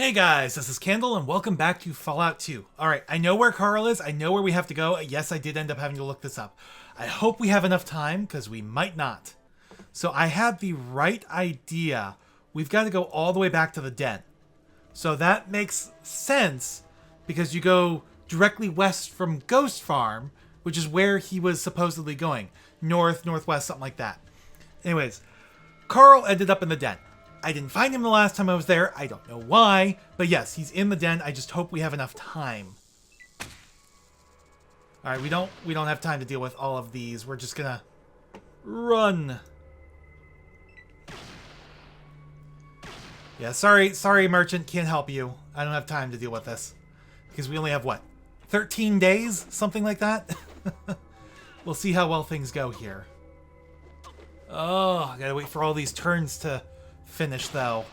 Hey guys, this is Candle and welcome back to Fallout 2. Alright, I know where Karl is, I know where we have to go. Yes, I did end up having to look this up. I hope we have enough time, because we might not. So I had the right idea. We've got to go all the way back to the den. So that makes sense, because you go directly west from Ghost Farm, which is where he was supposedly going. North, northwest, something like that. Anyways, Karl ended up in the den. I didn't find him the last time I was there. I don't know why. But yes, he's in the den. I just hope we have enough time. Alright, we don't have time to deal with all of these. We're just gonna run. Yeah, sorry, merchant. Can't help you. I don't have time to deal with this. Because we only have, what, 13 days? Something like that? We'll see how well things go here. Oh, I gotta wait for all these turns to finish, though.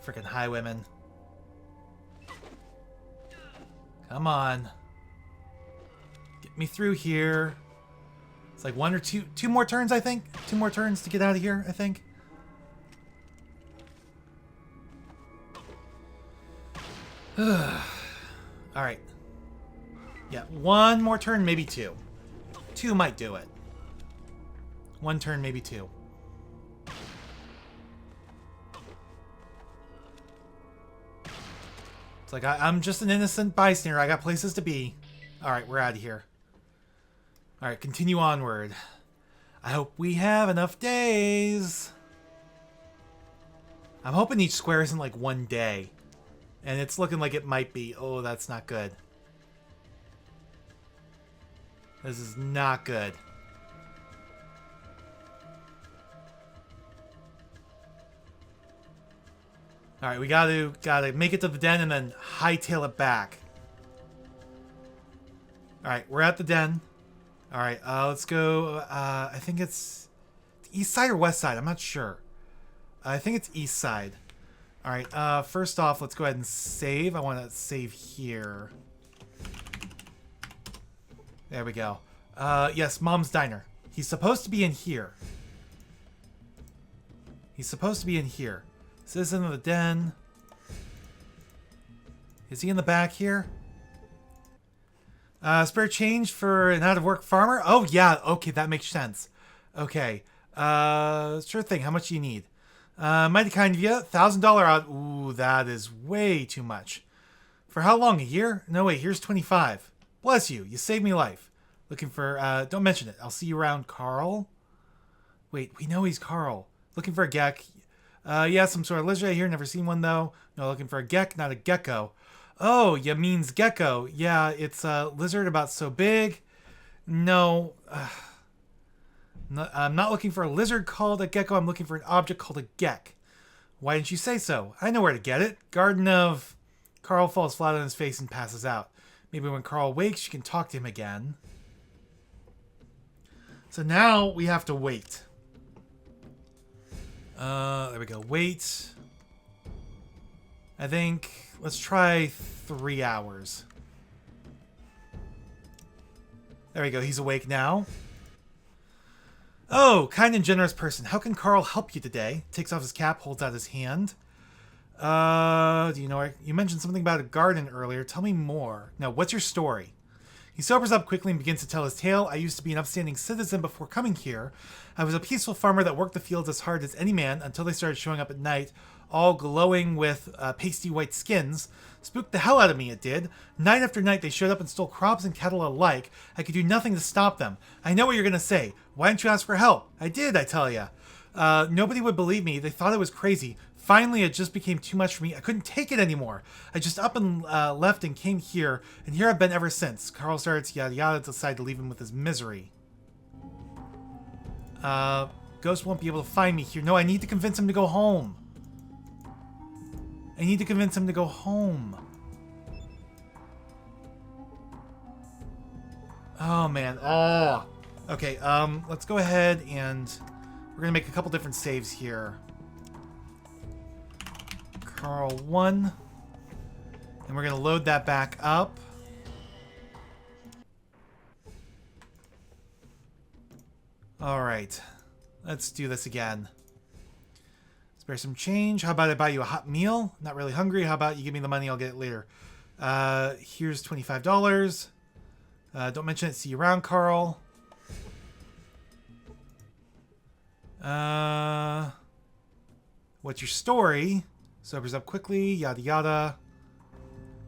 Freaking highwaymen. Come on. Get me through here. It's like one or two more turns, I think. 2 more turns to get out of here, I think. Alright. Yeah, 1 more turn, maybe 2. 2 might do it. 1 turn, maybe 2. It's like, I'm just an innocent bystander. I got places to be. Alright, we're out of here. Alright, continue onward. I hope we have enough days. I'm hoping each square isn't like 1 day. And it's looking like it might be. Oh, that's not good. This is not good. Alright, we gotta make it to the den and then hightail it back. Alright, we're at the den. Alright, let's go. I think it's east side or west side. I'm not sure. I think it's east side. Alright, first off, let's go ahead and save. I want to save here. There we go. Yes, Mom's Diner. He's supposed to be in here. He's supposed to be in here. Citizen of the Den. Is he in the back here? Spare change for an out-of-work farmer? Oh, yeah. Okay, that makes sense. Okay. Sure thing. How much do you need? Mighty kind of you. $1,000 out. Ooh, that is way too much. For how long? A year? No, wait. Here's 25. Bless you. You saved me life. Looking for... don't mention it. I'll see you around, Karl. Wait, we know he's Karl. Looking for a gek. Yeah, some sort of lizard here. Never seen one, though. No, looking for a gek, not a gecko. Oh, you means gecko. Yeah, it's a lizard about so big. No. I'm not looking for a lizard called a gecko. I'm looking for an object called a gek. Why didn't you say so? I know where to get it. Garden of... Karl falls flat on his face and passes out. Maybe when Karl wakes, you can talk to him again. So now we have to wait. There we go. Wait. I think... Let's try 3 hours. There we go. He's awake now. Oh, kind and generous person. How can Karl help you today? Takes off his cap, holds out his hand. Do you know... You mentioned something about a garden earlier. Tell me more. Now, what's your story? He sobers up quickly and begins to tell his tale. I used to be an upstanding citizen before coming here. I was a peaceful farmer that worked the fields as hard as any man until they started showing up at night, all glowing with pasty white skins. Spooked the hell out of me, it did. Night after night, they showed up and stole crops and cattle alike. I could do nothing to stop them. I know what you're going to say. Why didn't you ask for help? I did, I tell ya. Nobody would believe me. They thought I was crazy. Finally, it just became too much for me. I couldn't take it anymore. I just up and left and came here, and here I've been ever since. Karl starts yada yada, decide to leave him with his misery. Ghost won't be able to find me here. No, I need to convince him to go home. I need to convince him to go home. Oh, man. Oh. Okay, let's go ahead and we're going to make a couple different saves here. Karl 1. And we're going to load that back up. Alright. Let's do this again. Spare some change. How about I buy you a hot meal? Not really hungry. How about you give me the money? I'll get it later. Here's $25. Don't mention it. See you around, Karl. What's your story? Sobers up quickly. Yada yada.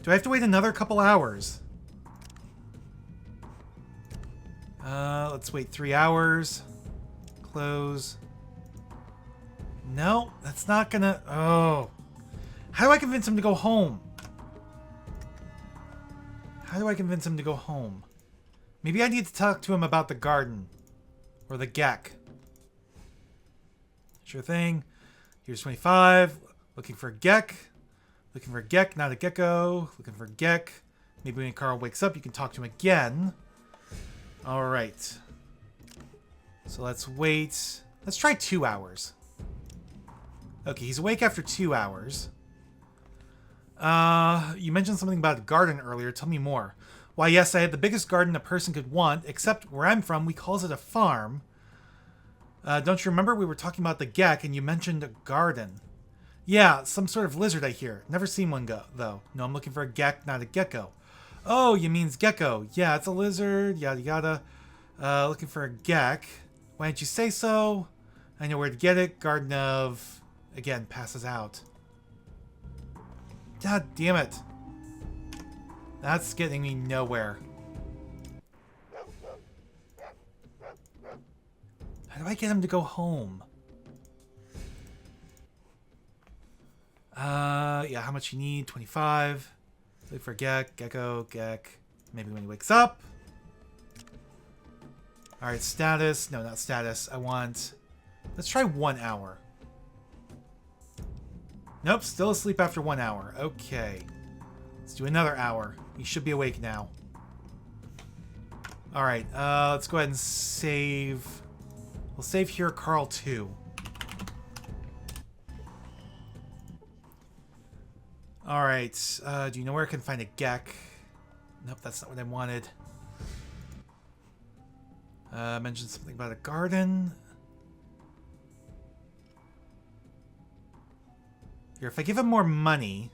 Do I have to wait another couple hours? Let's wait 3 hours. Close. No, that's not gonna... Oh. How do I convince him to go home? How do I convince him to go home? Maybe I need to talk to him about the garden. Or the Gek. Sure thing. Here's 25. Looking for a Gek. Looking for a Gek, not a gecko. Looking for a Gek. Maybe when Karl wakes up, you can talk to him again. Alright. So let's wait. Let's try 2 hours. Okay, he's awake after 2 hours. You mentioned something about a garden earlier. Tell me more. Why, yes, I had the biggest garden a person could want, except where I'm from, we calls it a farm. Don't you remember? We were talking about the Gek, and you mentioned a garden. Yeah, some sort of lizard, I hear. Never seen one though. No, I'm looking for a Gek, not a gecko. Oh, you means gecko. Yeah, it's a lizard, yada yada. Looking for a Gek. Why didn't you say so? I know where to get it. Garden of... Again, passes out. God damn it. That's getting me nowhere. How do I get him to go home? Yeah, how much you need? 25. Look for Gek, Gecko, Gek. Maybe when he wakes up. Alright, status. No, not status. I want... Let's try 1 hour. Nope, still asleep after 1 hour. Okay. Let's do another hour. He should be awake now. Alright, let's go ahead and save... We'll save here Karl 2. Alright, do you know where I can find a Gek? Nope, that's not what I wanted. Mentioned something about a garden. Here, if I give him more money...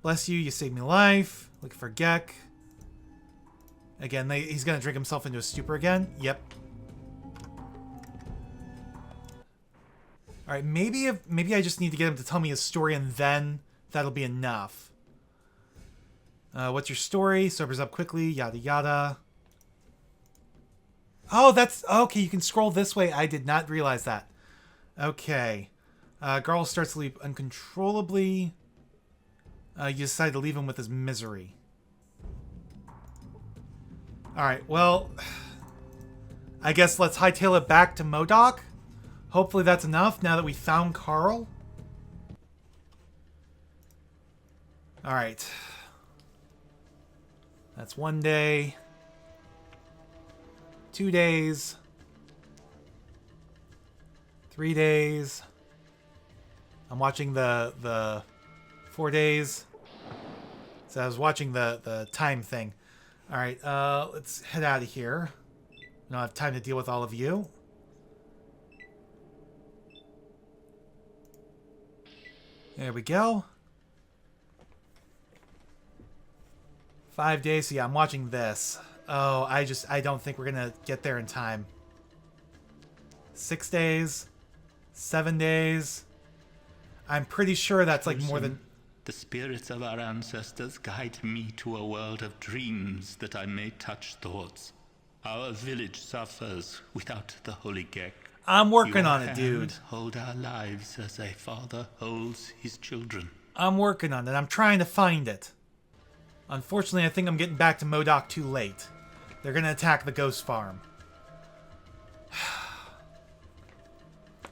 Bless you, you saved me life. Looking for Gek. Again, he's gonna drink himself into a stupor again. Yep. Alright, maybe I just need to get him to tell me his story and then that'll be enough. What's your story? Sobers up quickly, yada yada. Oh, that's... Okay, you can scroll this way. I did not realize that. Okay. Karl starts to leap uncontrollably. You decide to leave him with his misery. Alright, well... I guess let's hightail it back to MODOK. Hopefully that's enough now that we found Karl. Alright. That's 1 day. 2 days. 3 days. I'm watching the 4 days. So I was watching the time thing. Alright, let's head out of here. I don't have time to deal with all of you. There we go. 5 days. So yeah, I'm watching this. Oh, I don't think we're gonna get there in time. 6 days. 7 days. I'm pretty sure that's like more than... The spirits of our ancestors guide me to a world of dreams that I may touch thoughts. Our village suffers without the holy Gek. I'm working on it, dude. Hold our lives as a father holds his children. I'm working on it. I'm trying to find it. Unfortunately, I think I'm getting back to MODOK too late. They're gonna attack the ghost farm.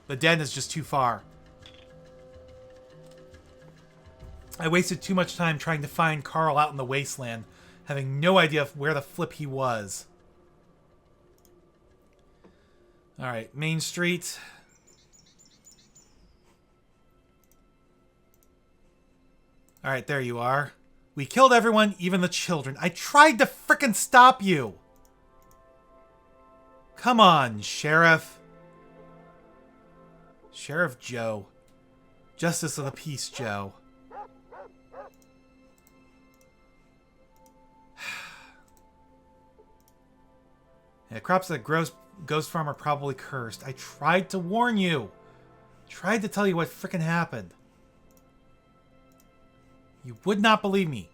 The den is just too far. I wasted too much time trying to find Karl out in the wasteland, having no idea where the flip he was. Alright, Main Street. Alright, there you are. We killed everyone, even the children. I tried to frickin' stop you! Come on, Sheriff. Sheriff Joe. Justice of the peace, Joe. Yeah, crops that Ghost Farm are probably cursed. I tried to warn you. Tried to tell you what frickin' happened. You would not believe me.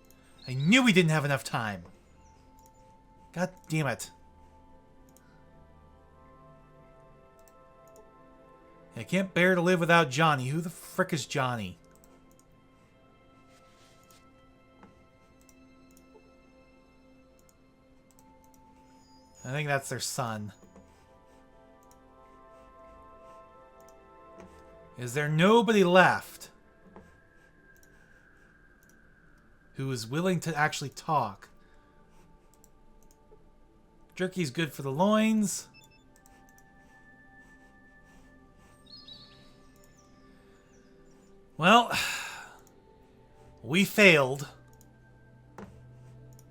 I knew we didn't have enough time. God damn it. I can't bear to live without Johnny. Who the frick is Johnny? I think that's their son. Is there nobody left who is willing to actually talk? Jerky's good for the loins. Well, we failed.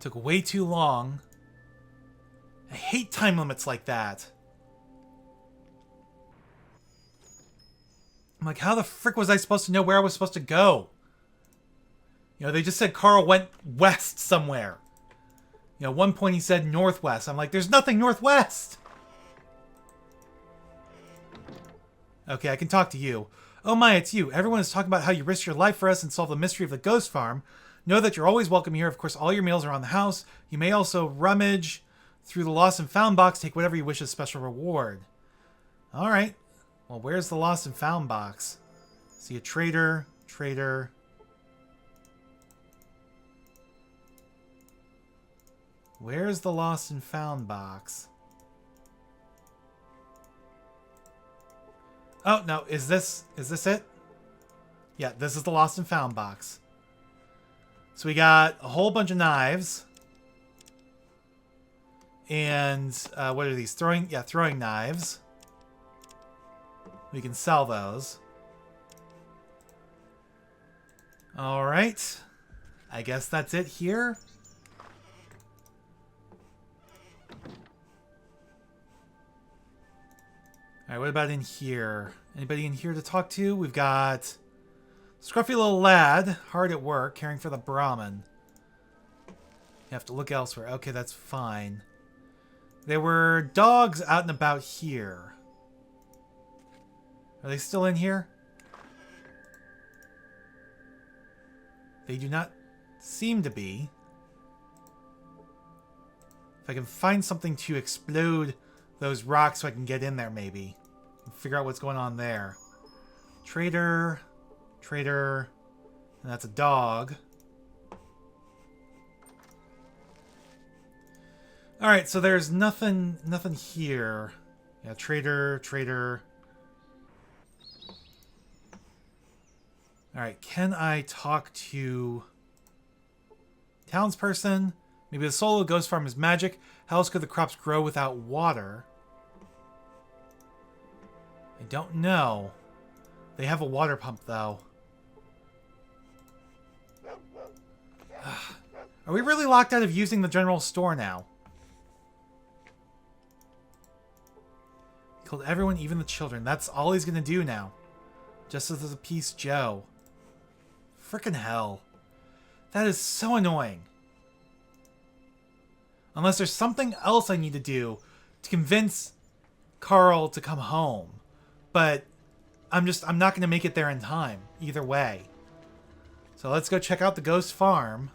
Took way too long. I hate time limits like that. I'm like, how the frick was I supposed to know where I was supposed to go? You know, they just said Karl went west somewhere. You know, at one point he said northwest. I'm like, there's nothing northwest. Okay, I can talk to you. Oh my, it's you. Everyone is talking about how you risked your life for us and solved the mystery of the ghost farm. Know that you're always welcome here. Of course, all your meals are on the house. You may also rummage through the lost and found box. Take whatever you wish as special reward. All right. Well, where's the lost and found box? See a trader. Trader. Where's the lost and found box? Oh, no. Is this it? Yeah, this is the lost and found box. So we got a whole bunch of knives. And what are these? Throwing knives. We can sell those. All right. I guess that's it here. Alright, what about in here? Anybody in here to talk to? We've got scruffy little lad, hard at work, caring for the Brahmin. You have to look elsewhere. Okay, that's fine. There were dogs out and about here. Are they still in here? They do not seem to be. If I can find something to explode those rocks so I can get in there, maybe. And figure out what's going on there. Trader. Trader. And that's a dog. Alright, so there's nothing here. Yeah, trader, trader. Alright, can I talk to townsperson? Maybe the soul of the ghost farm is magic. How else could the crops grow without water? I don't know. They have a water pump, though. Are we really locked out of using the general store now? Killed everyone, even the children. That's all he's gonna do now. Just as a piece, Joe. Frickin' hell. That is so annoying. Unless there's something else I need to do to convince Karl to come home. But I'm not going to make it there in time, either way. So let's go check out the ghost farm.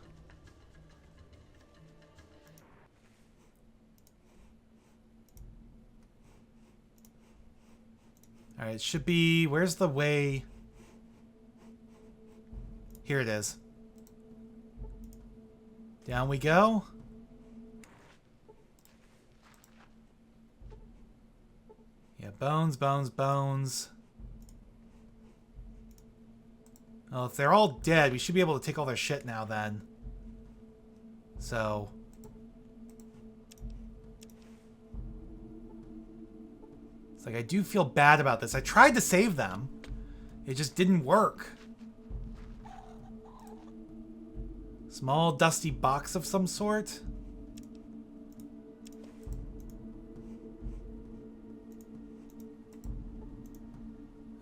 Alright, it should be... Where's the way? Here it is. Down we go. Yeah, bones, bones, bones. Well, if they're all dead, we should be able to take all their shit now then. So... It's like, I do feel bad about this. I tried to save them. It just didn't work. Small, dusty box of some sort.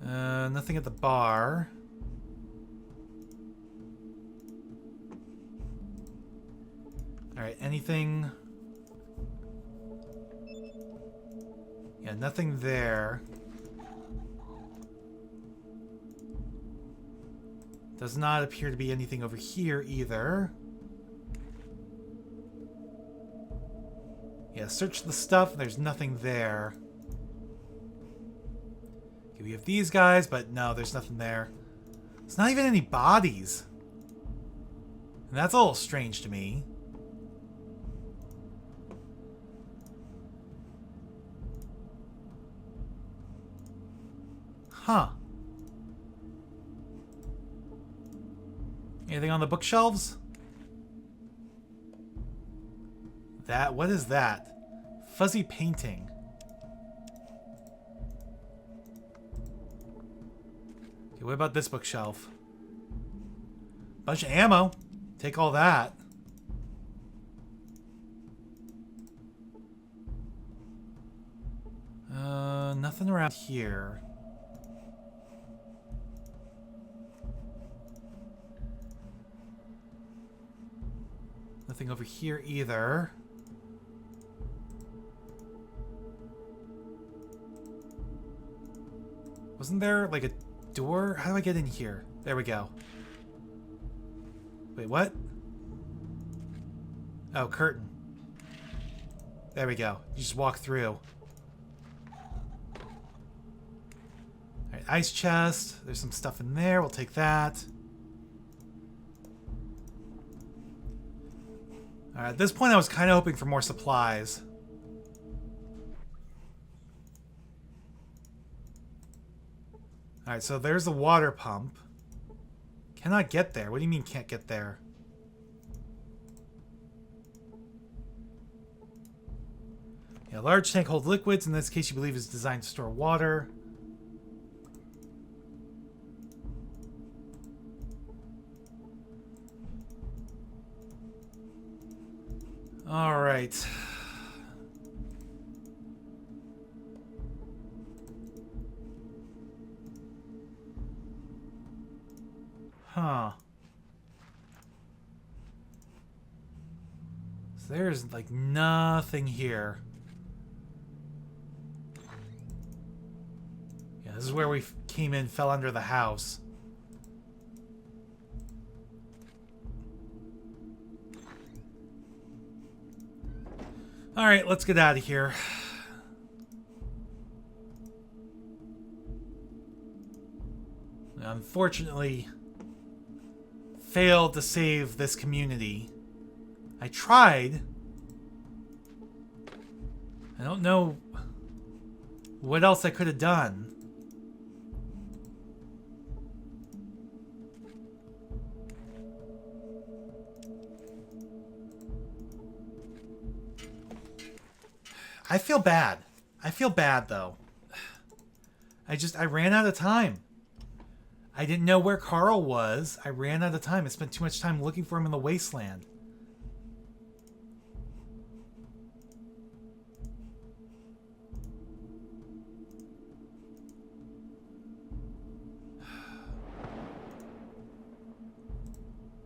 Nothing at the bar. Alright, anything... Yeah, nothing there. Does not appear to be anything over here either. Yeah, search the stuff. There's nothing there. Okay, we have these guys, but no, there's nothing there. There's not even any bodies. And that's a little strange to me. Huh. Anything on the bookshelves? What is that? Fuzzy painting. Okay, what about this bookshelf? Bunch of ammo. Take all that. Nothing around here. Nothing over here either. Wasn't there like a door? How do I get in here? There we go. Wait, what? Oh, curtain. There we go. You just walk through. Alright, ice chest. There's some stuff in there. We'll take that. Alright, at this point I was kind of hoping for more supplies. Alright, so there's the water pump. Cannot get there. What do you mean can't get there? Yeah, large tank holds liquids. In this case, you believe is designed to store water. Alright. Huh. So there's like nothing here. Yeah, this is where we came in, fell under the house. Alright, let's get out of here. Unfortunately, failed to save this community. I tried. I don't know what else I could have done. I feel bad. I feel bad, though. I ran out of time. I didn't know where Karl was. I ran out of time. I spent too much time looking for him in the wasteland.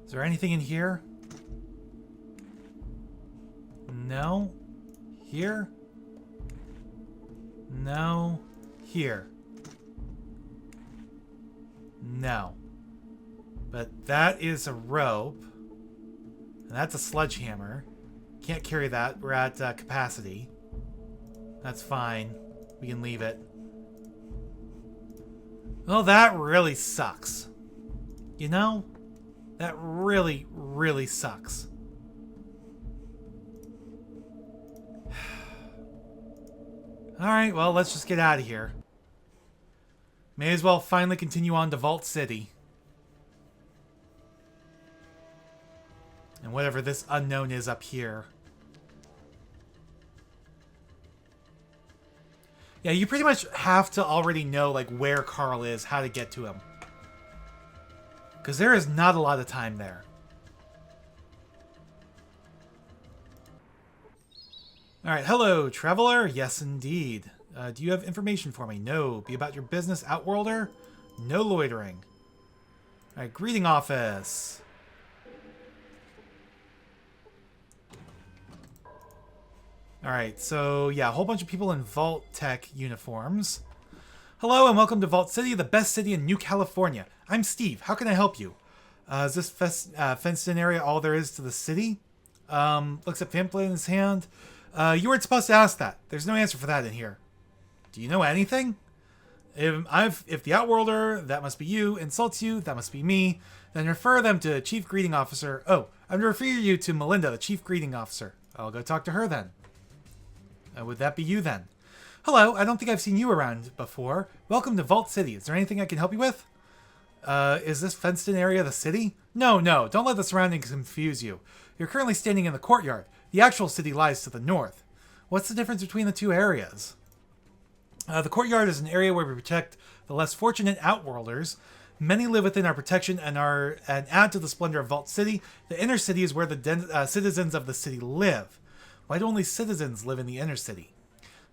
Is there anything in here? No. Here? No. Here. No. But that is a rope. And that's a sledgehammer. Can't carry that. We're at capacity. That's fine. We can leave it. Well, that really sucks. You know? That really, really sucks. Alright, well, let's just get out of here. May as well finally continue on to Vault City. And whatever this unknown is up here. Yeah, you pretty much have to already know, like, where Karl is, how to get to him. Because there is not a lot of time there. Alright, hello, traveler? Yes, indeed. Do you have information for me? No. Be about your business, Outworlder? No loitering. Alright, greeting office. Alright, so yeah, a whole bunch of people in Vault Tech uniforms. Hello and welcome to Vault City, the best city in New California. I'm Steve. How can I help you? Is this fenced-in area all there is to the city? Looks at pamphlet in his hand. You weren't supposed to ask that. There's no answer for that in here. Do you know anything? If the Outworlder, that must be you, insults you, that must be me, then refer them to Chief Greeting Officer. Oh, I'm going to refer you to Melinda, the Chief Greeting Officer. I'll go talk to her then. Would that be you then? Hello, I don't think I've seen you around before. Welcome to Vault City. Is there anything I can help you with? Is this fenced-in area the city? No, don't let the surroundings confuse you. You're currently standing in the courtyard. The actual city lies to the north. What's the difference between the two areas? The courtyard is an area where we protect the less fortunate Outworlders. Many live within our protection and add to the splendor of Vault City. The inner city is where the citizens of the city live. Why do only citizens live in the inner city?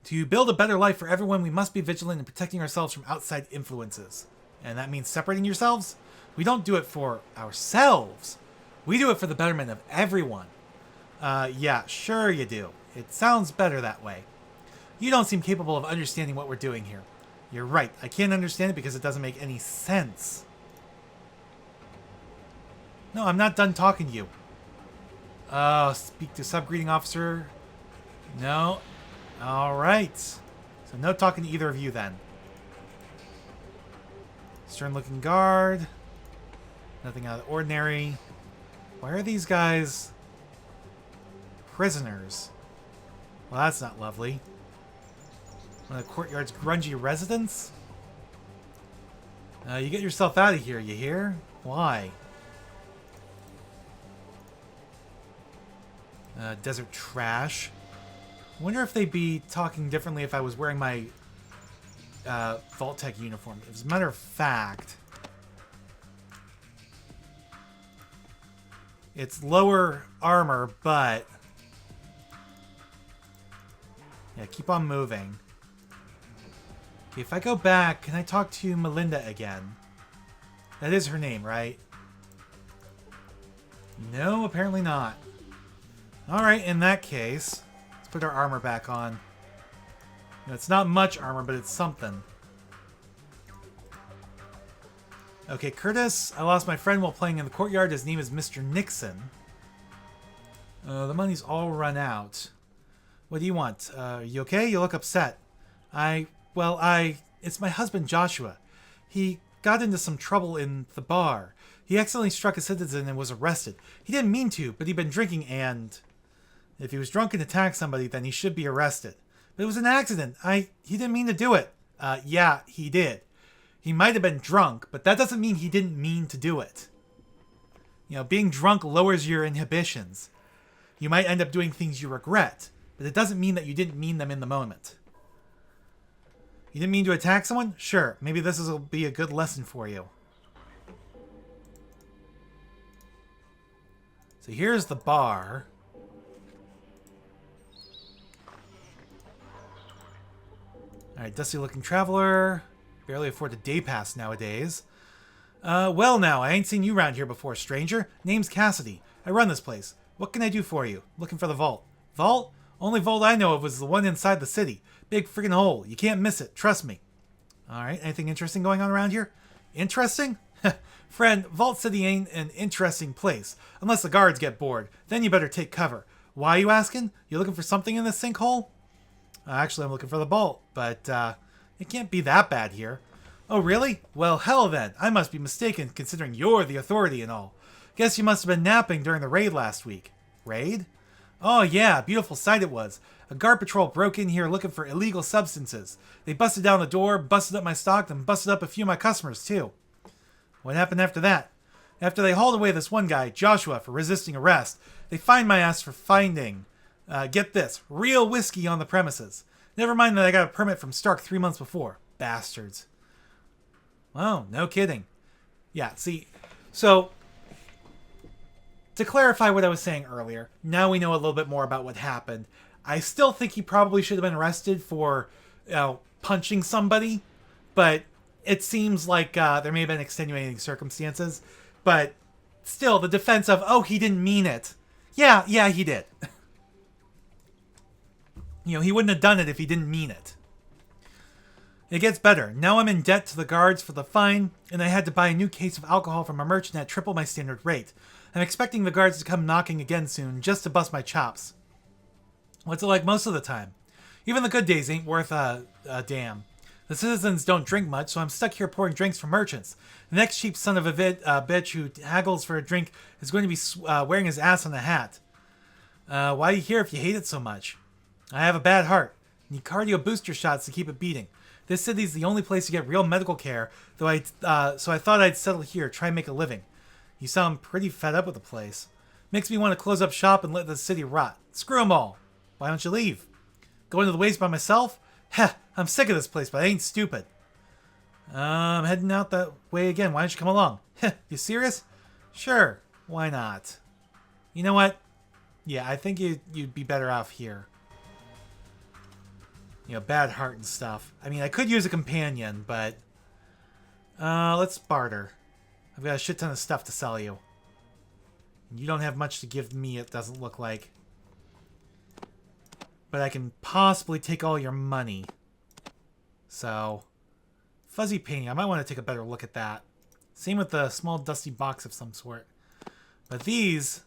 To build a better life for everyone, we must be vigilant in protecting ourselves from outside influences. And that means separating yourselves? We don't do it for ourselves. We do it for the betterment of everyone. Yeah, sure you do. It sounds better that way. You don't seem capable of understanding what we're doing here. You're right. I can't understand it because it doesn't make any sense. No, I'm not done talking to you. Speak to Sub-Greeting Officer. No. Alright. So no talking to either of you then. Stern-looking guard. Nothing out of the ordinary. Why are these guys prisoners? Well, that's not lovely. One of the courtyard's grungy residents? You get yourself out of here, you hear? Why? Desert trash. I wonder if they'd be talking differently if I was wearing my Vault Tech uniform. As a matter of fact, it's lower armor, but yeah, keep on moving. Okay, if I go back, can I talk to Melinda again? That is her name, right? No, apparently not. Alright, in that case, let's put our armor back on. You know, it's not much armor, but it's something. Okay, Curtis, I lost my friend while playing in the courtyard. His name is Mr. Nixon. The money's all run out. What do you want? You okay? You look upset. It's my husband, Joshua. He got into some trouble in the bar. He accidentally struck a citizen and was arrested. He didn't mean to, but he'd been drinking and... if he was drunk and attacked somebody, then he should be arrested. But it was an accident. He didn't mean to do it. Yeah, he did. He might have been drunk, but that doesn't mean he didn't mean to do it. You know, being drunk lowers your inhibitions. You might end up doing things you regret, but it doesn't mean that you didn't mean them in the moment. You didn't mean to attack someone? Sure, maybe this will be a good lesson for you. So here's the bar. Alright, dusty-looking traveler. Barely afford a day pass nowadays. Well now, I ain't seen you around here before, stranger. Name's Cassidy. I run this place. What can I do for you? Looking for the vault. Vault? Only vault I know of was the one inside the city. Big friggin' hole. You can't miss it. Trust me. Alright, anything interesting going on around here? Interesting? Friend, Vault City ain't an interesting place. Unless the guards get bored. Then you better take cover. Why, you asking? You looking for something in this sinkhole? Actually, I'm looking for the vault, but it can't be that bad here. Oh, really? Well, hell then. I must be mistaken, considering you're the authority and all. Guess you must have been napping during the raid last week. Raid? Oh, yeah, beautiful sight it was. A guard patrol broke in here looking for illegal substances. They busted down the door, busted up my stock, and busted up a few of my customers, too. What happened after that? After they hauled away this one guy, Joshua, for resisting arrest, they fined my ass for finding, get this, real whiskey on the premises. Never mind that I got a permit from Stark 3 months before. Bastards. Oh, no kidding. Yeah, see, so, to clarify what I was saying earlier, now we know a little bit more about what happened. I still think he probably should have been arrested for, punching somebody, but it seems like there may have been extenuating circumstances. But still, the defense of, oh, he didn't mean it. Yeah, he did. You know, he wouldn't have done it if he didn't mean it. It gets better. Now I'm in debt to the guards for the fine, and I had to buy a new case of alcohol from a merchant at triple my standard rate. I'm expecting the guards to come knocking again soon, just to bust my chops. What's it like most of the time? Even the good days ain't worth a damn. The citizens don't drink much, so I'm stuck here pouring drinks for merchants. The next cheap son of a bitch who haggles for a drink is going to be wearing his ass on a hat. Why are you here if you hate it so much? I have a bad heart. Need cardio booster shots to keep it beating. This city's the only place to get real medical care, so I thought I'd settle here, try and make a living. You sound pretty fed up with the place. Makes me want to close up shop and let the city rot. Screw 'em all. Why don't you leave? Going to the waste by myself? Heh, I'm sick of this place, but I ain't stupid. I'm heading out that way again. Why don't you come along? Heh, you serious? Sure, why not? You know what? Yeah, I think you'd be better off here. You know, bad heart and stuff. I mean, I could use a companion, but... let's barter. I've got a shit ton of stuff to sell you. You don't have much to give me, it doesn't look like. But I can possibly take all your money. So... Fuzzy painting. I might want to take a better look at that. Same with the small dusty box of some sort. But these...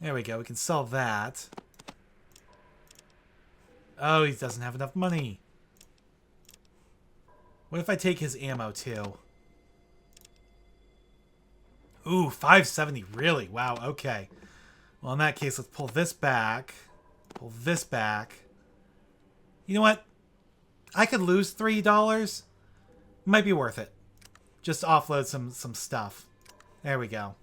There we go. We can sell that. Oh, he doesn't have enough money. What if I take his ammo, too? Ooh, 570. Really? Wow, okay. Well, in that case, let's pull this back. Pull this back. You know what? I could lose $3. Might be worth it. Just offload some stuff. There we go.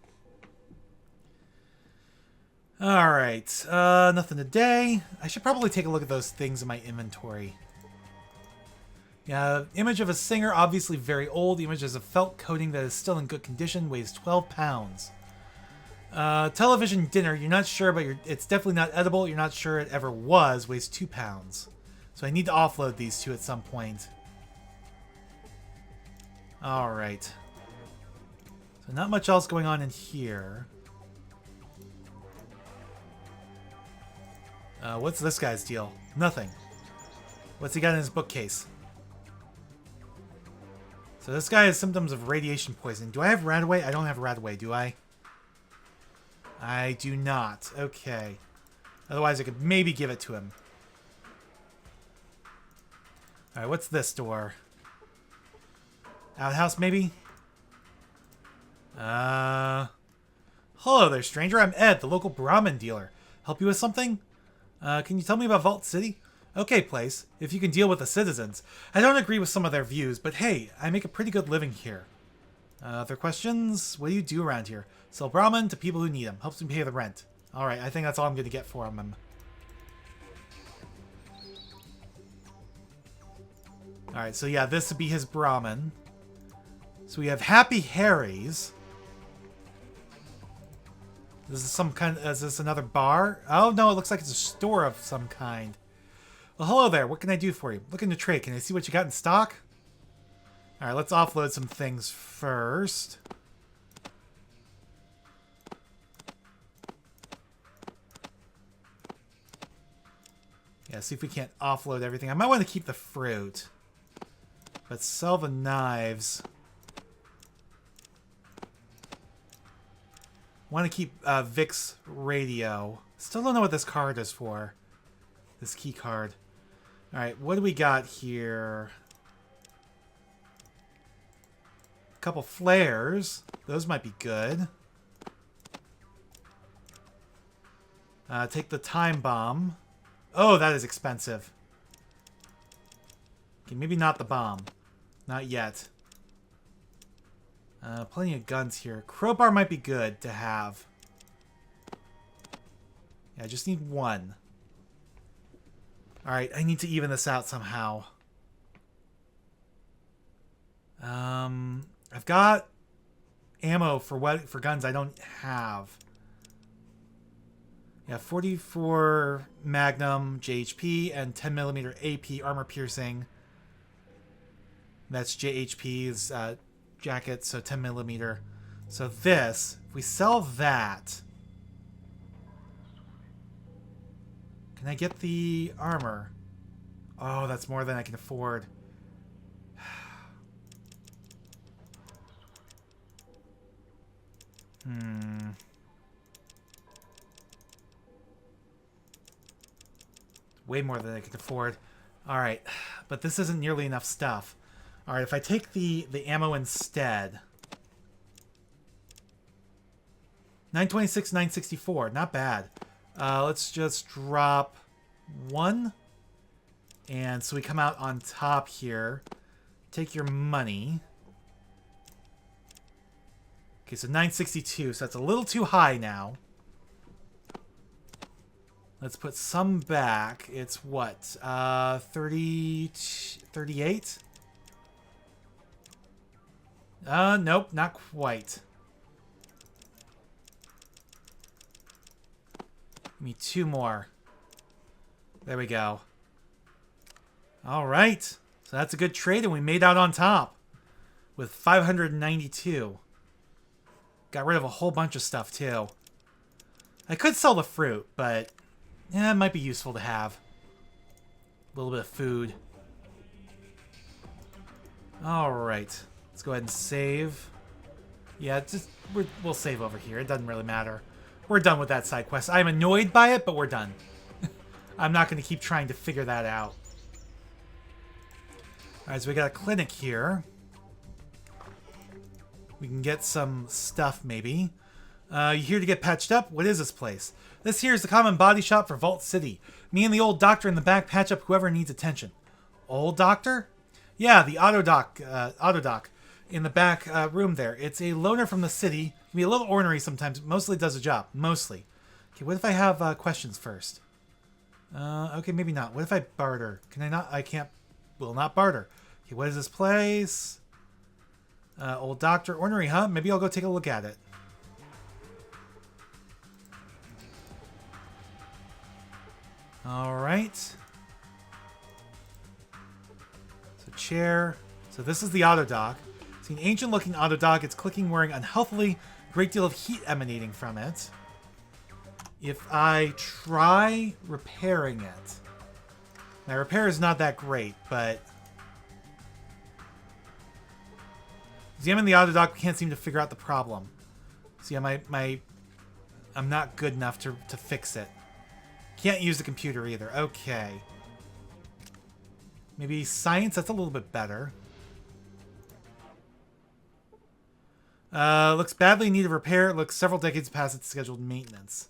Alright, nothing today. I should probably take a look at those things in my inventory. Yeah, image of a singer, obviously very old. The image is a felt coating that is still in good condition, weighs 12 pounds. Television dinner, you're not sure, but it's definitely not edible. You're not sure it ever was, weighs 2 pounds. So I need to offload these two at some point. Alright. So not much else going on in here. What's this guy's deal? Nothing. What's he got in his bookcase? So this guy has symptoms of radiation poisoning. Do I have Radaway? I don't have Radaway, do I? I do not. Okay. Otherwise, I could maybe give it to him. Alright, what's this door? Outhouse, maybe? Hello there, stranger. I'm Ed, the local Brahmin dealer. Help you with something? Can you tell me about Vault City? Okay, place. If you can deal with the citizens. I don't agree with some of their views, but hey, I make a pretty good living here. Other questions? What do you do around here? Sell Brahmin to people who need them. Helps me pay the rent. Alright, I think that's all I'm going to get for him. Alright, so yeah, this would be his Brahmin. So we have Happy Harry's. This is some kind of, is this another bar? Oh no, it looks like it's a store of some kind. Well, hello there. What can I do for you? Looking to trade. Can I see what you got in stock? Alright, let's offload some things first. Yeah, see if we can't offload everything. I might want to keep the fruit. But sell the knives. Want to keep Vic's radio. Still don't know what this card is for. This key card. Alright, what do we got here? A couple flares. Those might be good. Take the time bomb. Oh, that is expensive. Okay, maybe not the bomb. Not yet. Plenty of guns here. Crowbar might be good to have. Yeah, I just need one. Alright, I need to even this out somehow. I've got ammo for guns I don't have. Yeah, 44 Magnum JHP and 10mm AP armor piercing. That's JHP's jacket, so 10mm. So this, if we sell that, Can I get the armor? Oh, that's more than I can afford. Way more than I can afford. Alright, but this isn't nearly enough stuff. Alright, if I take the ammo instead... 926, 964. Not bad. Let's just drop 1. And so we come out on top here. Take your money. Okay, so 962. So that's a little too high now. Let's put some back. It's what? 38? Nope, not quite. Give me 2 more. There we go. All right. So that's a good trade, and we made out on top with 592. Got rid of a whole bunch of stuff, too. I could sell the fruit, but yeah, it might be useful to have. A little bit of food. All right. Let's go ahead and save. Yeah, we'll save over here. It doesn't really matter. We're done with that side quest. I'm annoyed by it, but we're done. I'm not going to keep trying to figure that out. Alright, so we got a clinic here. We can get some stuff, maybe. You here to get patched up? What is this place? This here is the common body shop for Vault City. Me and the old doctor in the back patch up whoever needs attention. Old doctor? Yeah, the auto doc in the back room there. It's a loner from the city. Can be a little ornery sometimes. Mostly does the job. Mostly. Okay, what if I have questions first? Okay, maybe not. What if I barter? Can I not? I can't. Will not barter. Okay, what is this place? Old doctor. Ornery, huh? Maybe I'll go take a look at it. Alright. So chair. So this is the auto dock. See, an ancient looking auto dock. It's clicking, wearing unhealthily. Great deal of heat emanating from it. If I try repairing it. My repair is not that great, but examine the auto dock. Can't seem to figure out the problem. See, I'm not good enough to fix it. Can't use the computer either. Okay. Maybe science. That's a little bit better. Looks badly in need of repair. It looks several decades past its scheduled maintenance.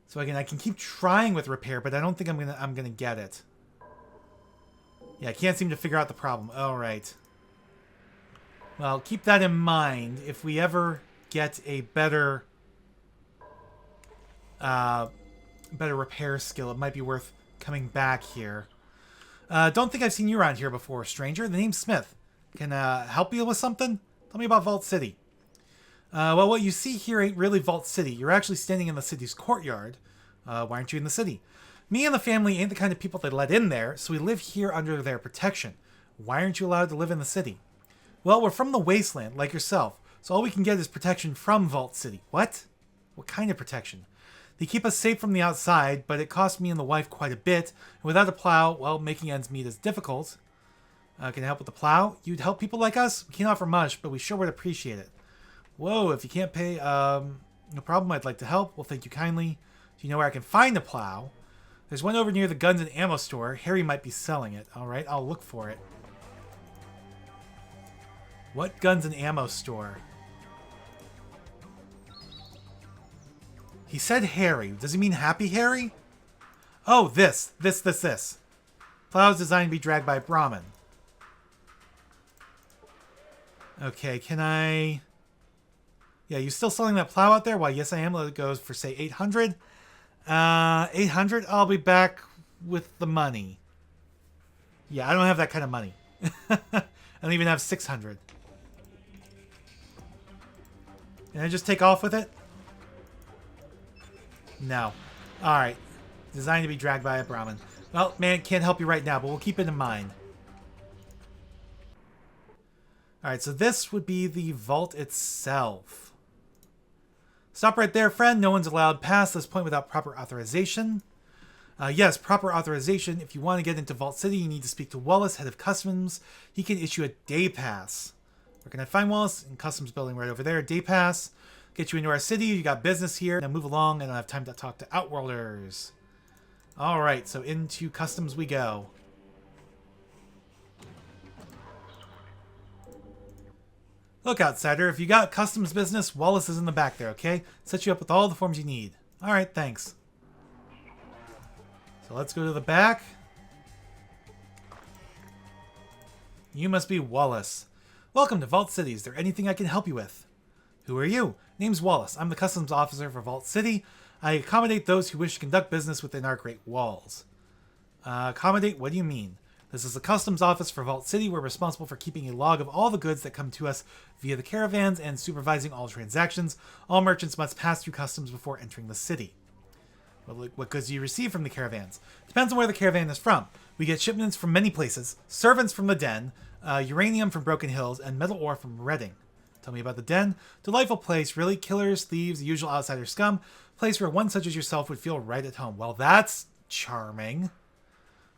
So again, I can keep trying with repair, but I don't think I'm gonna get it. Yeah, I can't seem to figure out the problem. All right. Well, keep that in mind. If we ever get a better repair skill, it might be worth coming back here. Don't think I've seen you around here before, stranger. The name's Smith. Can help you with something? Tell me about Vault City. Well, what you see here ain't really Vault City. You're actually standing in the city's courtyard. Why aren't you in the city? Me and the family ain't the kind of people they let in there, so we live here under their protection. Why aren't you allowed to live in the city? Well, we're from the wasteland, like yourself, so all we can get is protection from Vault City. What? What kind of protection? They keep us safe from the outside, but it costs me and the wife quite a bit, and without a plow, well, making ends meet is difficult. Can I help with the plow? You'd help people like us? We can't offer much, but we sure would appreciate it. Whoa, if you can't pay, no problem, I'd like to help. Well, thank you kindly. Do you know where I can find a plow? There's one over near the guns and ammo store. Harry might be selling it. Alright, I'll look for it. What guns and ammo store? He said Harry. Does he mean Happy Harry? Oh, this. Plow is designed to be dragged by a Brahmin. Okay, can I... Yeah, you still selling that plow out there? Why, yes, I am. Let it go for, say, 800. 800? I'll be back with the money. Yeah, I don't have that kind of money. I don't even have 600. Can I just take off with it? No. Alright. Designed to be dragged by a Brahmin. Well, man, can't help you right now, but we'll keep it in mind. Alright, so this would be the vault itself. Stop right there, friend. No one's allowed past this point without proper authorization. Yes, proper authorization. If you want to get into Vault City, you need to speak to Wallace, head of customs. He can issue a day pass. Where can I find Wallace? In customs building right over there. Day pass. Get you into our city. You got business here. Now move along. I don't have time to talk to Outworlders. Alright, so into customs we go. Look, outsider, if you got customs business, Wallace is in the back there, okay? Set you up with all the forms you need. Alright, thanks. So let's go to the back. You must be Wallace. Welcome to Vault City. Is there anything I can help you with? Who are you? Name's Wallace. I'm the customs officer for Vault City. I accommodate those who wish to conduct business within our great walls. Accommodate? What do you mean? This is the customs office for Vault City. We're responsible for keeping a log of all the goods that come to us via the caravans and supervising all transactions. All merchants must pass through customs before entering the city. What goods do you receive from the caravans? Depends on where the caravan is from. We get shipments from many places, servants from the Den, uranium from Broken Hills, and metal ore from Reading. Tell me about the Den. Delightful place, really. Killers, thieves, the usual outsider scum. Place where one such as yourself would feel right at home. Well, that's charming.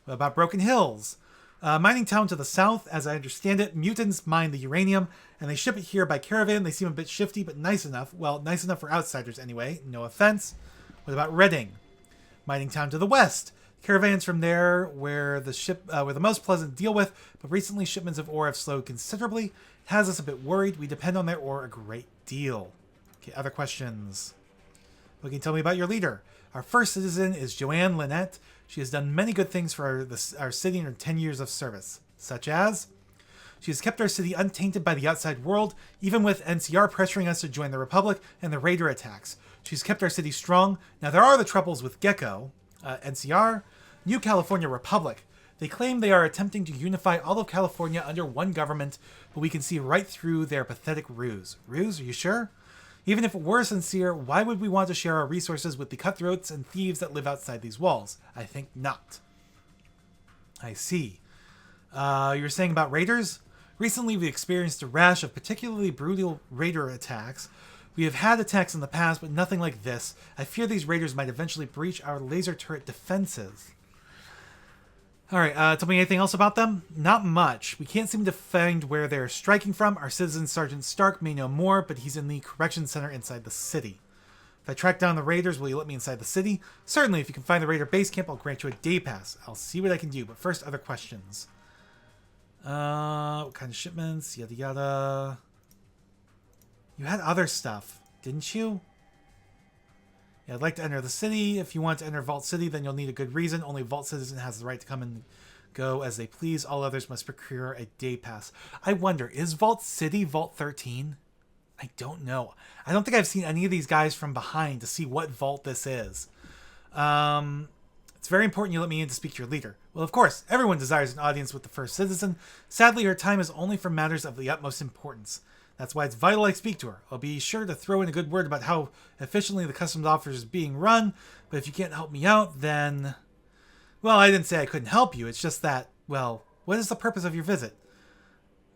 What about Broken Hills? Mining town to the south, as I understand it. Mutants mine the uranium, and they ship it here by caravan. They seem a bit shifty, but nice enough. Well, nice enough for outsiders anyway. No offense. What about Reading? Mining town to the west. Caravans from there where the most pleasant to deal with, but recently shipments of ore have slowed considerably. It has us a bit worried. We depend on their ore a great deal. Okay, other questions? What can you tell me about your leader? Our first citizen is Joanne Lynette. She has done many good things for our city in her 10 years of service, such as she has kept our city untainted by the outside world, even with NCR pressuring us to join the Republic and the Raider attacks. She's kept our city strong. Now, there are the troubles with Gecko, NCR, New California Republic. They claim they are attempting to unify all of California under one government, but we can see right through their pathetic ruse. Ruse? Are you sure? Even if it were sincere, why would we want to share our resources with the cutthroats and thieves that live outside these walls? I think not. I see. You're saying about raiders? Recently, we experienced a rash of particularly brutal raider attacks. We have had attacks in the past, but nothing like this. I fear these raiders might eventually breach our laser turret defenses. Alright, tell me anything else about them? Not much. We can't seem to find where they're striking from. Our citizen Sergeant Stark may know more, but he's in the correction center inside the city. If I track down the raiders, will you let me inside the city? Certainly, if you can find the raider base camp, I'll grant you a day pass. I'll see what I can do, but first, other questions. What kind of shipments? Yada yada. You had other stuff, didn't you? Yeah, I'd like to enter the city. If you want to enter Vault City, then you'll need a good reason. Only Vault Citizen has the right to come and go as they please. All others must procure a day pass. I wonder, is Vault City Vault 13? I don't know. I don't think I've seen any of these guys from behind to see what vault this is. It's very important you let me in to speak to your leader. Well, of course, everyone desires an audience with the First Citizen. Sadly, her time is only for matters of the utmost importance. That's why it's vital I speak to her. I'll be sure to throw in a good word about how efficiently the customs office is being run, but if you can't help me out, then... Well, I didn't say I couldn't help you. It's just that, well, what is the purpose of your visit?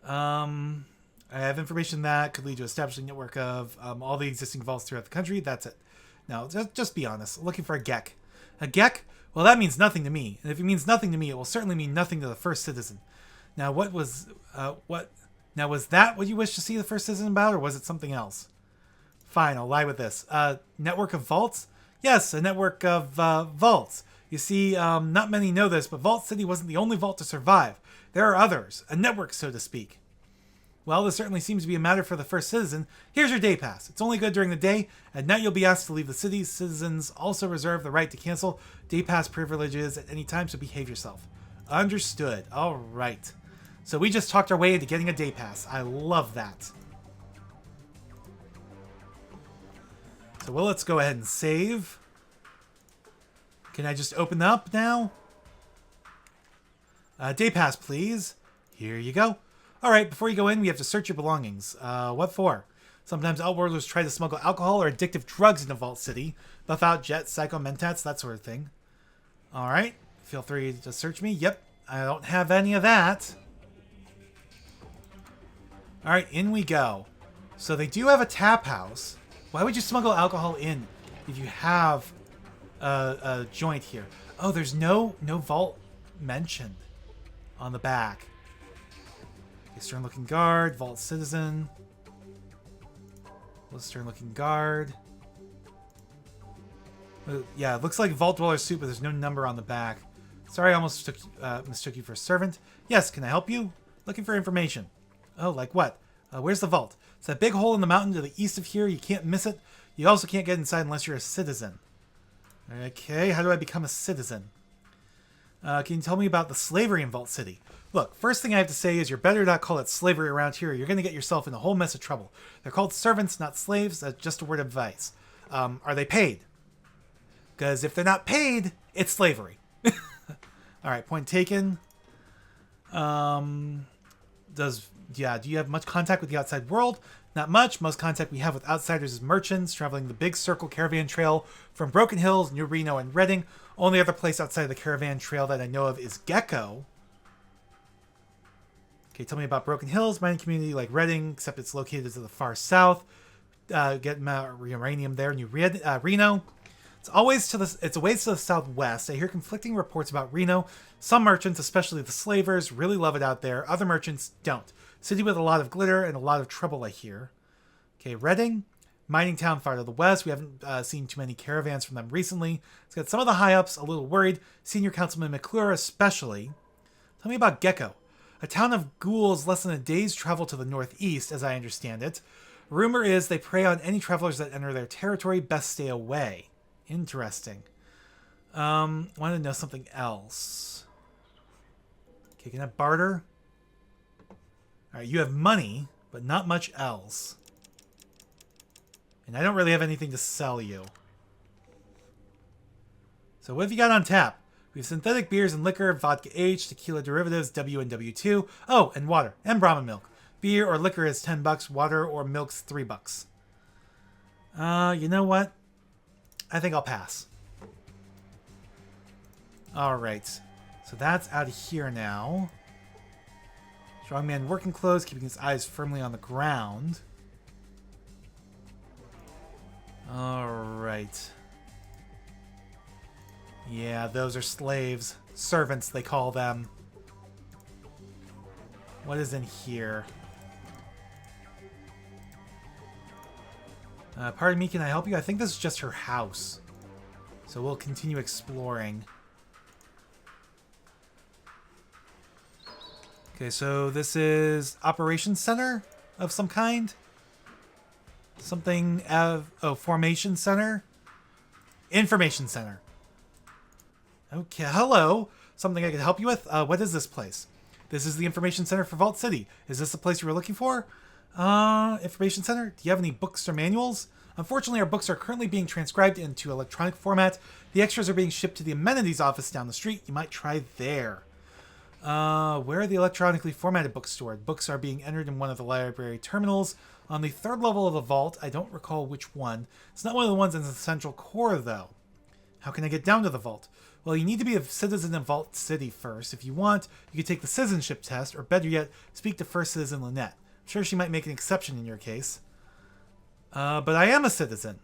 I have information that could lead to establishing a network of all the existing vaults throughout the country. That's it. Now, just be honest. Looking for a Gek. A Gek? Well, that means nothing to me. And if it means nothing to me, it will certainly mean nothing to the First Citizen. Now, Now, was that what you wished to see the First Citizen about, or was it something else? Fine, I'll lie with this. Network of vaults? Yes, a network of vaults. You see, not many know this, but Vault City wasn't the only vault to survive. There are others, a network, so to speak. Well, this certainly seems to be a matter for the First Citizen. Here's your day pass. It's only good during the day. At night, you'll be asked to leave the city. Citizens also reserve the right to cancel day pass privileges at any time, so behave yourself. Understood. All right. So we just talked our way into getting a day pass. I love that. So well, let's go ahead and save. Can I just open up now? Day pass, please. Here you go. All right, before you go in, we have to search your belongings. What for? Sometimes Outworlders try to smuggle alcohol or addictive drugs into Vault City. Buff out, jets, psycho mentats, that sort of thing. All right, feel free to search me. Yep, I don't have any of that. All right, in we go. So they do have a tap house. Why would you smuggle alcohol in if you have a joint here? Oh, there's no vault mentioned on the back. Okay, stern-looking guard, vault citizen. Stern-looking guard. Yeah, it looks like Vault Dweller suit, but there's no number on the back. Sorry, I almost mistook you for a servant. Yes, can I help you? Looking for information. Oh, like what? Where's the vault? It's that big hole in the mountain to the east of here. You can't miss it. You also can't get inside unless you're a citizen. Okay, how do I become a citizen? Can you tell me about the slavery in Vault City? Look, first thing I have to say is you're better not call it slavery around here. You're going to get yourself in a whole mess of trouble. They're called servants, not slaves. That's just a word of advice. Are they paid? Because if they're not paid, it's slavery. All right, point taken. Do you have much contact with the outside world? Not much. Most contact we have with outsiders is merchants traveling the big circle caravan trail from Broken Hills, New Reno, and Reading. Only other place outside of the caravan trail that I know of is Gecko. Okay, tell me about Broken Hills, mining community like Reading, except it's located to the far south. Get uranium there, New Reno. It's a ways to the southwest. I hear conflicting reports about Reno. Some merchants, especially the slavers, really love it out there. Other merchants don't. City with a lot of glitter and a lot of trouble, I hear. Okay, Reading, mining town far to the west. We haven't seen too many caravans from them recently. It's got some of the high-ups a little worried. Senior Councilman McClure especially. Tell me about Gecko. A town of ghouls less than a day's travel to the northeast, as I understand it. Rumor is they prey on any travelers that enter their territory. Best stay away. Interesting. Want to know something else. Okay, can I barter? Alright, you have money, but not much else. And I don't really have anything to sell you. So what have you got on tap? We have synthetic beers and liquor, vodka H, tequila derivatives, W and W2. Oh, and water, and Brahma milk. Beer or liquor is $10, water or milk's $3. You know what? I think I'll pass. Alright. So that's out of here now. Strongman working clothes, keeping his eyes firmly on the ground. Alright. Yeah, those are slaves. Servants, they call them. What is in here? Pardon me, can I help you? I think this is just her house. So we'll continue exploring. Okay, so this is Operations Center of some kind? Something of... Oh, Formation Center? Information Center. Okay, hello. Something I can help you with? What is this place? This is the Information Center for Vault City. Is this the place you were looking for? Information Center? Do you have any books or manuals? Unfortunately, our books are currently being transcribed into electronic format. The extras are being shipped to the amenities office down the street. You might try there. Where are the electronically formatted books stored? Books are being entered in one of the library terminals on the third level of the vault. I don't recall which one. It's not one of the ones in the central core, though. How can I get down to the vault? Well, you need to be a citizen of Vault City first. If you want, you can take the citizenship test, or better yet, speak to First Citizen Lynette. I'm sure she might make an exception in your case. But I am a citizen.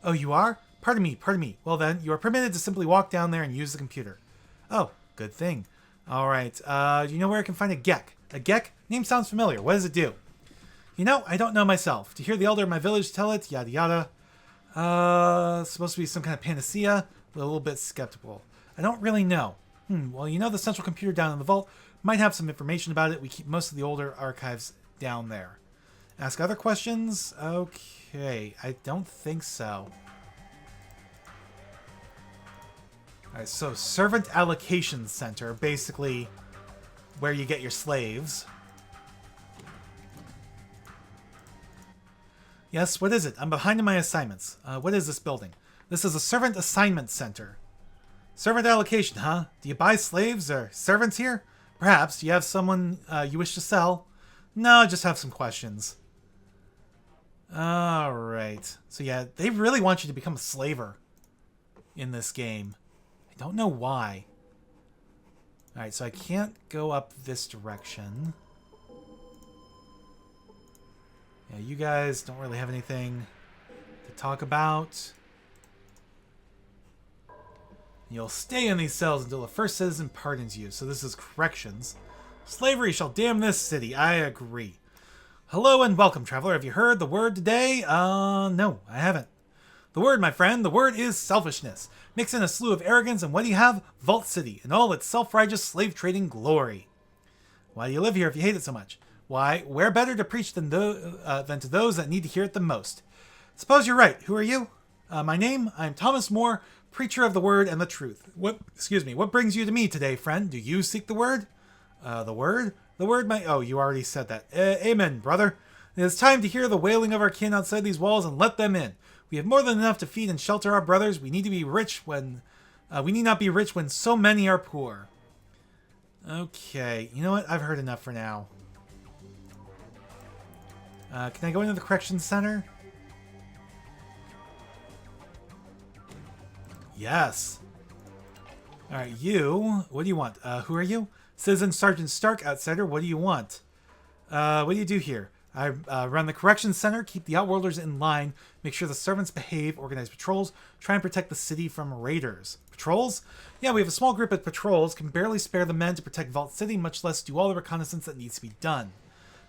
Oh, you are? Pardon me. Well then, you are permitted to simply walk down there and use the computer. Oh, good thing. Alright, do you know where I can find a Gek? A Gek? Name sounds familiar. What does it do? You know, I don't know myself. To hear the elder of my village tell it, yada yada. Supposed to be some kind of panacea. A little bit skeptical. I don't really know. Well, you know the central computer down in the vault might have some information about it. We keep most of the older archives down there. Ask other questions? Okay, I don't think so. Alright, so Servant Allocation Center, basically where you get your slaves. Yes, what is it? I'm behind in my assignments. What is this building? This is a Servant Assignment Center. Servant allocation, huh? Do you buy slaves or servants here? Perhaps. Do you have someone you wish to sell? No, just have some questions. Alright. So yeah, they really want you to become a slaver in this game. I don't know why. Alright, so I can't go up this direction. Yeah, you guys don't really have anything to talk about. You'll stay in these cells until the first citizen pardons you. So this is corrections. Slavery shall damn this city. I agree. Hello and welcome, traveler. Have you heard the word today? No, I haven't. The word, my friend, the word is selfishness. Mix in a slew of arrogance, and what do you have? Vault City, and all its self-righteous slave-trading glory. Why do you live here if you hate it so much? Why, where better to preach than to those that need to hear it the most? Suppose you're right. Who are you? My name? I'm Thomas More, preacher of the word and the truth. What brings you to me today, friend? Do you seek the word? The word? The word, oh, you already said that. Amen, brother. It is time to hear the wailing of our kin outside these walls and let them in. We have more than enough to feed and shelter our brothers. We need to be rich when... we need not be rich when so many are poor. Okay, you know what? I've heard enough for now. Can I go into the correction center? Yes. Alright, you... What do you want? Who are you? Citizen Sergeant Stark, outsider. What do you want? What do you do here? I run the corrections center, keep the Outworlders in line, make sure the servants behave, organize patrols, try and protect the city from raiders. Patrols? Yeah, we have a small group of patrols, can barely spare the men to protect Vault City, much less do all the reconnaissance that needs to be done.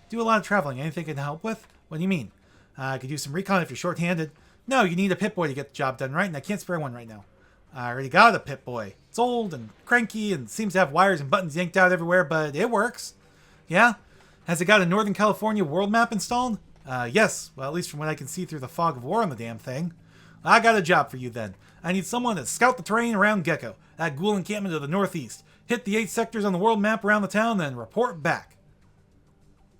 Do a lot of traveling. Anything I can help with? What do you mean? I could do some recon if you're short-handed. No, you need a Pip-Boy to get the job done right, and I can't spare one right now. I already got a Pip-Boy. It's old and cranky and seems to have wires and buttons yanked out everywhere, but it works. Yeah? Has it got a Northern California world map installed? Yes. Well, at least from what I can see through the fog of war on the damn thing. I got a job for you then. I need someone to scout the terrain around Gecko, that ghoul encampment to the northeast. Hit the 8 sectors on the world map around the town, then report back.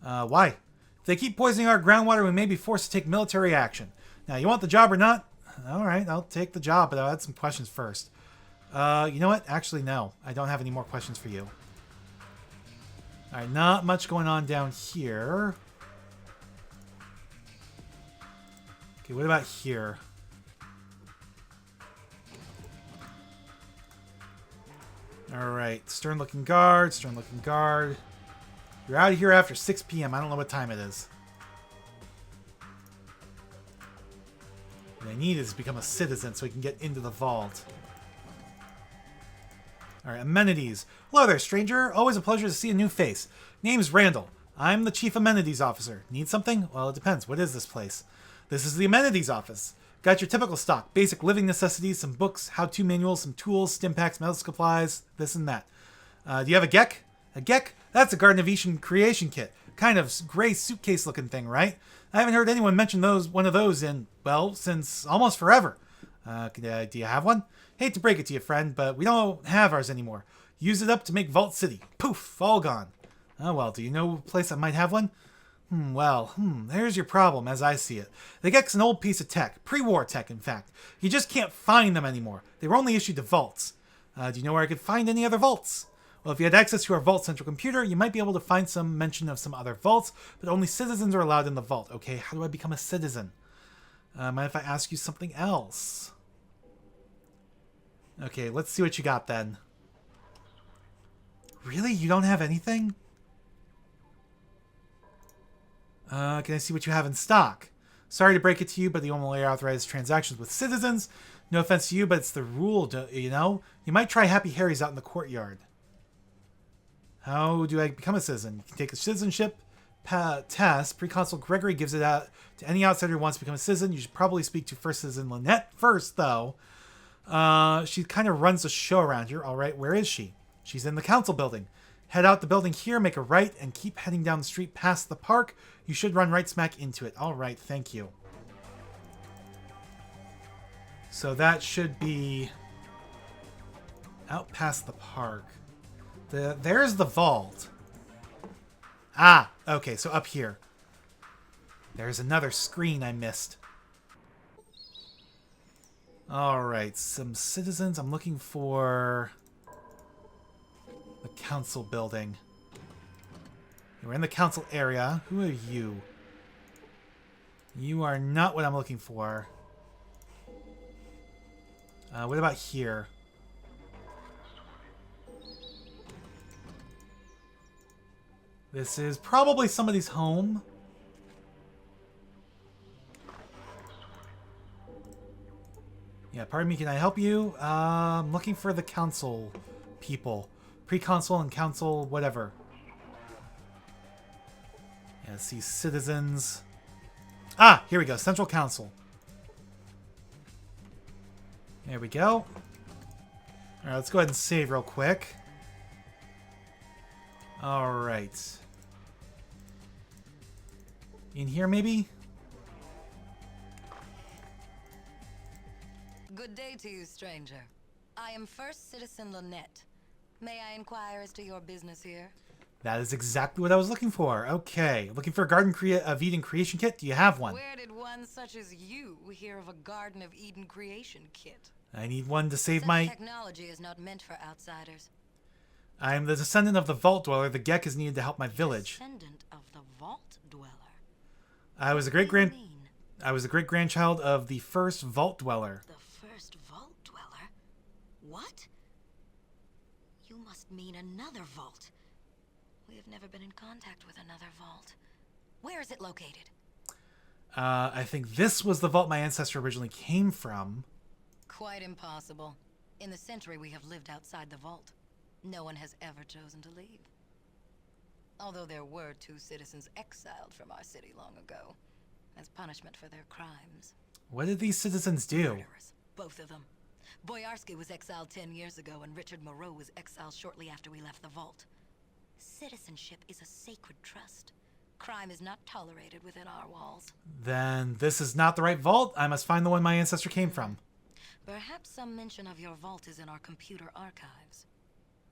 Why? If they keep poisoning our groundwater, we may be forced to take military action. Now, you want the job or not? Alright, I'll take the job, but I'll add some questions first. You know what? Actually, no. I don't have any more questions for you. Alright, not much going on down here. Okay, what about here? Alright, stern-looking guard, stern-looking guard. You're out of here after 6 p.m. I don't know what time it is. What I need is to become a citizen so we can get into the vault. Alright, amenities. Hello there, stranger. Always a pleasure to see a new face. Name's Randall. I'm the chief amenities officer. Need something? Well, it depends. What is this place? This is the amenities office. Got your typical stock. Basic living necessities, some books, how-to manuals, some tools, stim packs, medical supplies, this and that. Do you have a Gek? A Gek? That's a Garden of Eden creation kit. Kind of gray suitcase-looking thing, right? I haven't heard anyone mention one of those in, well, since almost forever. Do you have one? Hate to break it to you, friend, but we don't have ours anymore. Use it up to make Vault City. Poof, all gone. Oh well, do you know a place that might have one? There's your problem, as I see it. The Gek's an old piece of tech. Pre-war tech, in fact. You just can't find them anymore. They were only issued to vaults. Do you know where I could find any other vaults? Well, if you had access to our Vault Central computer, you might be able to find some mention of some other vaults, but only citizens are allowed in the vault. Okay, how do I become a citizen? Mind if I ask you something else? Okay, let's see what you got then. Really? You don't have anything? Can I see what you have in stock? Sorry to break it to you, but the only authorized transactions with citizens. No offense to you, but it's the rule, you know? You might try Happy Harry's out in the courtyard. How do I become a citizen? You can take a citizenship test. Pre-Consul Gregory gives it out to any outsider who wants to become a citizen. You should probably speak to First Citizen Lynette first, though. She kind of runs the show around here. All right, where is she? She's in the council building. Head out the building here, make a right, and keep heading down the street past the park. You should run right smack into it. All right, thank you. So that should be out past the park. There's the vault. Ah, okay, so up here. There's another screen I missed. Alright, some citizens. I'm looking for the council building. We're in the council area. Who are you? You are not what I'm looking for. What about here? This is probably somebody's home. Yeah, pardon me, can I help you? I'm looking for the council people. Pre-council and council, whatever. Yeah, let's see, citizens. Ah, here we go, Central Council. There we go. Alright, let's go ahead and save real quick. Alright. In here, maybe? Good day to you, stranger. I am First Citizen Lynette. May I inquire as to your business here? That is exactly what I was looking for. Okay, looking for a of Eden creation kit? Do you have one? Where did one such as you hear of a Garden of Eden creation kit? I need one to save Such my... technology is not meant for outsiders. I am the descendant of the Vault Dweller. The Gek is needed to help my village. Descendant of the Vault Dweller. I was a What do you mean? I was a great grandchild of the first Vault Dweller. The first Vault Dweller? What? You must mean another vault. We have never been in contact with another vault. Where is it located? I think this was the vault my ancestor originally came from. Quite impossible. In the century we have lived outside the vault. No one has ever chosen to leave. Although there were 2 citizens exiled from our city long ago, as punishment for their crimes. What did these citizens do? Murderers, both of them. Boyarsky was exiled 10 years ago, and Richard Moreau was exiled shortly after we left the vault. Citizenship is a sacred trust. Crime is not tolerated within our walls. Then this is not the right vault. I must find the one my ancestor came from. Perhaps some mention of your vault is in our computer archives.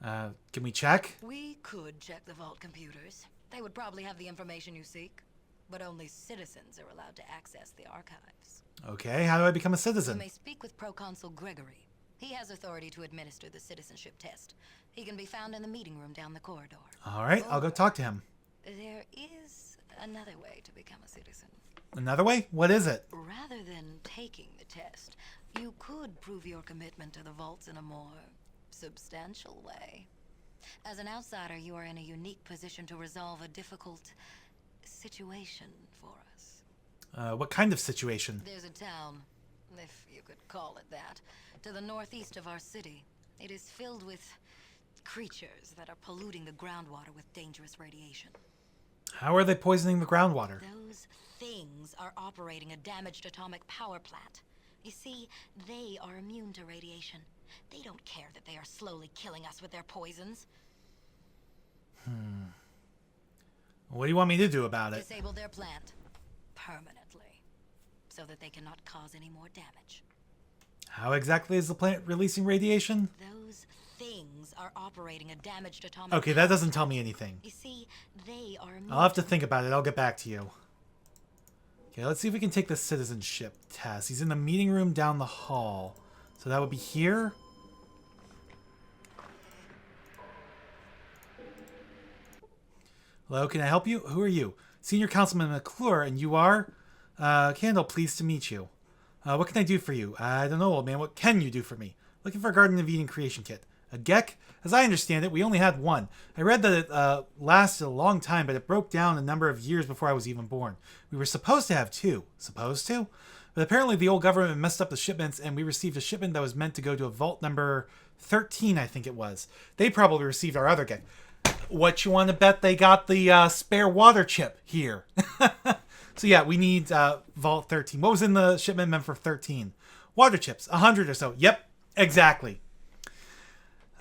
Can we check? We could check the vault computers. They would probably have the information you seek, but only citizens are allowed to access the archives. Okay, how do I become a You citizen? may speak with Proconsul Gregory. He has authority to administer the citizenship test. He can be found in the meeting room down the corridor. Alright, I'll go talk to him. There is another way to become a citizen. Another way? What is it? Rather than taking the test, you could prove your commitment to the vaults in a more substantial way. As an outsider, you are in a unique position to resolve a difficult situation for us. What kind of situation? There's a town, if you could call it that, to the northeast of our city. It is filled with creatures that are polluting the groundwater with dangerous radiation. How are they poisoning the groundwater? Those things are operating a damaged atomic power plant. You see, they are immune to radiation. They don't care that they are slowly killing us with their poisons. What do you want me to do about it? Disable their plant permanently, so that they cannot cause any more damage. How exactly is the plant releasing radiation? Those things are operating a damaged atomic Okay, that doesn't tell me anything. You see, they are immune I'll have to think about it. I'll get back to you. Okay, let's see if we can take the citizenship test. He's in the meeting room down the hall. So that would be here. Hello, can I help you? Who are you? Senior Councilman McClure, and you are? Candle, pleased to meet you. What can I do for you? I don't know, old man. What can you do for me? Looking for a Garden of Eden creation kit. A Gek? As I understand it, we only had one. I read that it lasted a long time, but it broke down a number of years before I was even born. We were supposed to have 2. Supposed to? But apparently the old government messed up the shipments, and we received a shipment that was meant to go to a vault number 13, I think it was. They probably received our other Gek. What you want to bet they got the spare water chip here? So yeah, we need Vault 13. What was in the shipment meant for 13? Water chips, 100 or so. Yep, exactly.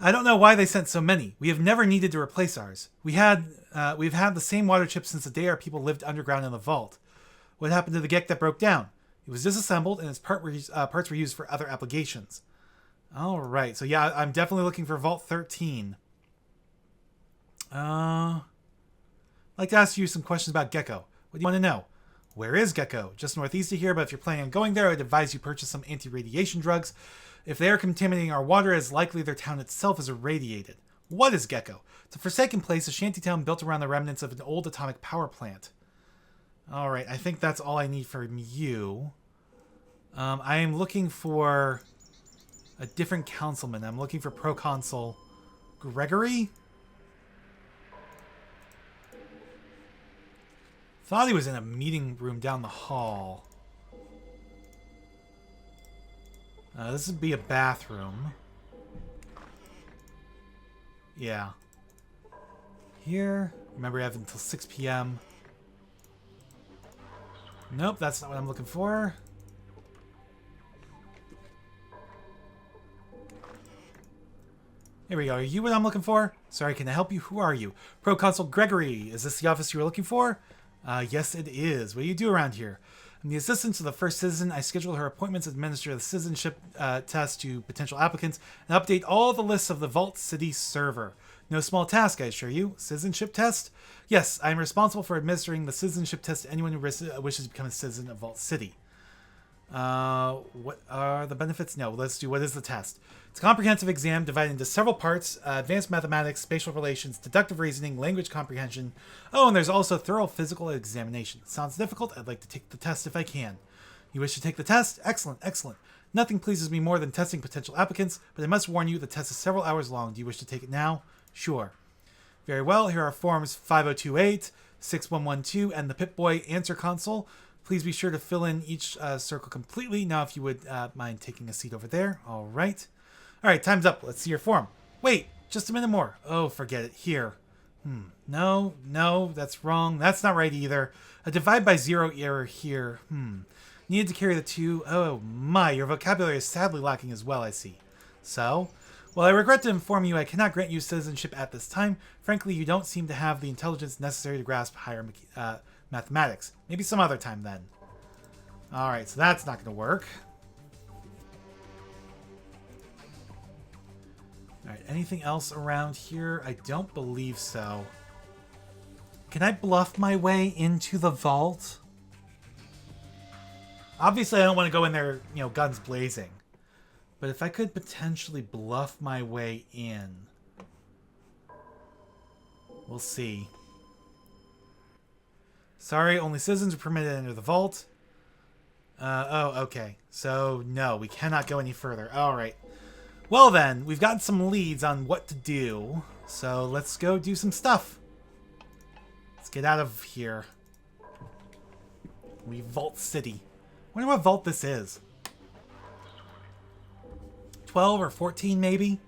I don't know why they sent so many. We have never needed to replace ours. We've had the same water chips since the day our people lived underground in the vault. What happened to the Gek that broke down? It was disassembled and its parts were used for other applications. All right, so yeah, I'm definitely looking for Vault 13. I'd like to ask you some questions about Gecko. What do you want to know? Where is Gecko? Just northeast of here, but if you're planning on going there, I'd advise you purchase some anti-radiation drugs. If they are contaminating our water, it's likely their town itself is irradiated. What is Gecko? It's a forsaken place, a shantytown built around the remnants of an old atomic power plant. Alright, I think that's all I need from you. I am looking for a different councilman. I'm looking for Proconsul Gregory? Thought he was in a meeting room down the hall. This would be a bathroom. Yeah. Here. Remember, you have until 6 p.m. Nope, that's not what I'm looking for. Here we go. Are you what I'm looking for? Sorry, can I help you? Who are you? Proconsul Gregory. Is this the office you were looking for? Yes, it is. What do you do around here? I'm the assistant to the first citizen. I schedule her appointments, administer the citizenship test to potential applicants, and update all the lists of the Vault City server. No small task, I assure you. Citizenship test? Yes, I am responsible for administering the citizenship test to anyone who wishes to become a citizen of Vault City. What are the benefits? No, let's do what is the test. It's a comprehensive exam divided into several parts: advanced mathematics, spatial relations, deductive reasoning, language comprehension. Oh, and there's also thorough physical examination. Sounds difficult. I'd like to take the test if I can. You wish to take the test? Excellent, excellent. Nothing pleases me more than testing potential applicants, but I must warn you, the test is several hours long. Do you wish to take it now? Sure. Very well, here are forms 5028, 6112, and the Pip-Boy answer console. Please be sure to fill in each circle completely. Now, if you would mind taking a seat over there. All right. All right, time's up. Let's see your form. Wait, just a minute more. Oh, forget it. Here. No, that's wrong. That's not right either. A divide by zero error here. Needed to carry the two. Oh, my. Your vocabulary is sadly lacking as well, I see. So, well, I regret to inform you I cannot grant you citizenship at this time. Frankly, you don't seem to have the intelligence necessary to grasp higher mathematics. Maybe some other time then. Alright, so that's not going to work. Alright, anything else around here? I don't believe so. Can I bluff my way into the vault? Obviously, I don't want to go in there, guns blazing. But if I could potentially bluff my way in. We'll see. Sorry, only citizens are permitted to enter the vault. Oh, okay. So, no, we cannot go any further. Alright. Well then, we've gotten some leads on what to do. So, let's go do some stuff. Let's get out of here. We Vault City. I wonder what vault this is. 12 or 14, maybe?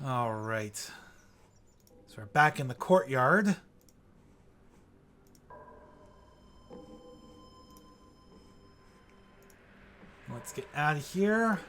All right. So we're back in the courtyard. Let's get out of here.